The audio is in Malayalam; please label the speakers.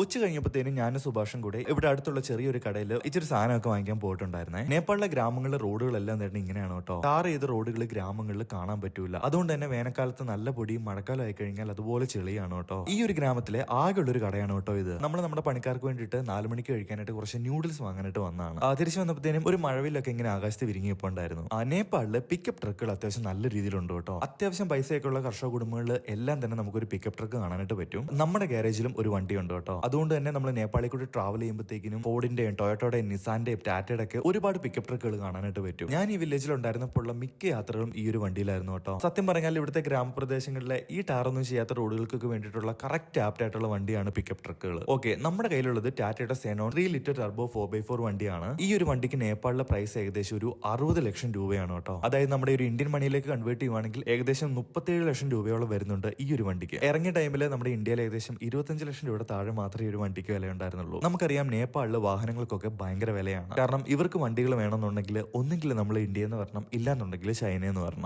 Speaker 1: ഉച്ച കഴിഞ്ഞപ്പോഴത്തേനും ഞാനും സുഭാഷും കൂടെ ഇവിടെ അടുത്തുള്ള ചെറിയൊരു കടയിൽ ഇച്ചിരി സാധനമൊക്കെ വാങ്ങിക്കാൻ പോയിട്ടുണ്ടായിരുന്നേ. നേപ്പാളിലെ ഗ്രാമങ്ങളിലെ റോഡുകളെല്ലാം തന്നെ ഇങ്ങനെയാണ് കേട്ടോ. ടാർ ചെയ്ത റോഡുകൾ ഗ്രാമങ്ങളിൽ കാണാൻ പറ്റൂല. അതുകൊണ്ട് തന്നെ വേനൽക്കാലത്ത് നല്ല പൊടിയും മഴക്കാലം ആയി കഴിഞ്ഞാൽ അതുപോലെ ചെളിയാണ് കേട്ടോ. ഈ ഒരു ഗ്രാമത്തിലെ ആകെയുള്ള ഒരു കടയാണ് കേട്ടോ ഇത്. നമ്മുടെ പണിക്കാർക്ക് വേണ്ടിയിട്ട് 4 മണിക്ക് കഴിക്കാനായിട്ട് കുറച്ച് ന്യൂഡിൽസ് വാങ്ങാനായിട്ട് വന്നതാണ്. തിരിച്ചു വന്നപ്പോഴത്തേനും ഒരു മഴവിലൊക്കെ ഇങ്ങനെ ആകാശത്ത് വിരിങ്ങിയപ്പോണ്ടായിരുന്നു. നേപ്പാളില് പിക്കപ്പ് ട്രക്കുകൾ അത്യാവശ്യം നല്ല രീതിയിലുണ്ട് കേട്ടോ. അത്യാവശ്യം പൈസയൊക്കെ ഉള്ള കർഷക കുടുംബങ്ങളിൽ എല്ലാം തന്നെ നമുക്കൊരു പിക്കപ്പ് ട്രക്ക് കാണാനായിട്ട് പറ്റും. നമ്മുടെ ഗാരേജിലും ഒരു വണ്ടി ഉണ്ട് കേട്ടോ. അതുകൊണ്ട് തന്നെ നമ്മൾ നേപ്പാളിൽ കൂടി ട്രാവൽ ചെയ്യുമ്പോഴത്തേക്കും ഫോർഡിന്റെയും ടൊയോട്ടോയുടെയും നിസാന്റെയും ടാറ്റയുടെ ഒക്കെ ഒരുപാട് പിക്കപ്പ് ട്രക്കുകൾ കാണാനായിട്ട് പറ്റും. ഞാൻ ഈ വില്ലേജിൽ ഉണ്ടായിരുന്നപ്പോൾ മിക്ക യാത്രകളും ഈ ഒരു വണ്ടിയിലായിരുന്നു കേട്ടോ. സത്യം പറഞ്ഞാൽ ഇവിടുത്തെ ഗ്രാമപ്രദേശങ്ങളിലെ ഈ ടാറൊന്നും ചെയ്യാത്ത റോഡുകൾക്കൊക്കെ വേണ്ടിയിട്ടുള്ള കറക്റ്റ് ആപ്റ്റ് ആയിട്ടുള്ള വണ്ടിയാണ് പിക്കപ്പ് ട്രക്കുകൾ. ഓക്കെ, നമ്മുടെ കയ്യിലുള്ളത് ടാറ്റയുടെ സെനോൺ 3 ലിറ്റർ ടർബോ 4x4 വണ്ടിയാണ്. ഈ ഒരു വണ്ടിക്ക് നേപ്പാളിലെ പ്രൈസ് ഏകദേശം ഒരു 60 ലക്ഷം രൂപയാണ് കേട്ടോ. അതായത് നമ്മുടെ ഒരു ഇന്ത്യൻ മണിയിലേക്ക് കൺവേർട്ട് ചെയ്യുവാണെങ്കിൽ ഏകദേശം 37 ലക്ഷം രൂപയോളം വരുന്നുണ്ട് ഈ ഒരു വണ്ടിക്ക്. ഇറങ്ങിയ ടൈമിൽ നമ്മുടെ ഇന്ത്യയിൽ ഏകദേശം 25 ലക്ഷം രൂപയുടെ താഴെ മാത്രമേ ഈ ഒരു വണ്ടിക്ക് വില ഉണ്ടായിരുന്നുള്ളൂ. നമുക്കറിയാം നേപ്പാളിലെ വാഹനങ്ങൾക്കൊക്കെ ഭയങ്കര വിലയാണ്. കാരണം ഇവർക്ക് വണ്ടികൾ വേണമെന്നുണ്ടെങ്കിൽ ഒന്നെങ്കിൽ നമ്മൾ ഇന്ത്യ എന്ന് വരണം, ഇല്ലാന്നുണ്ടെങ്കിൽ ചൈന എന്ന് വരണം.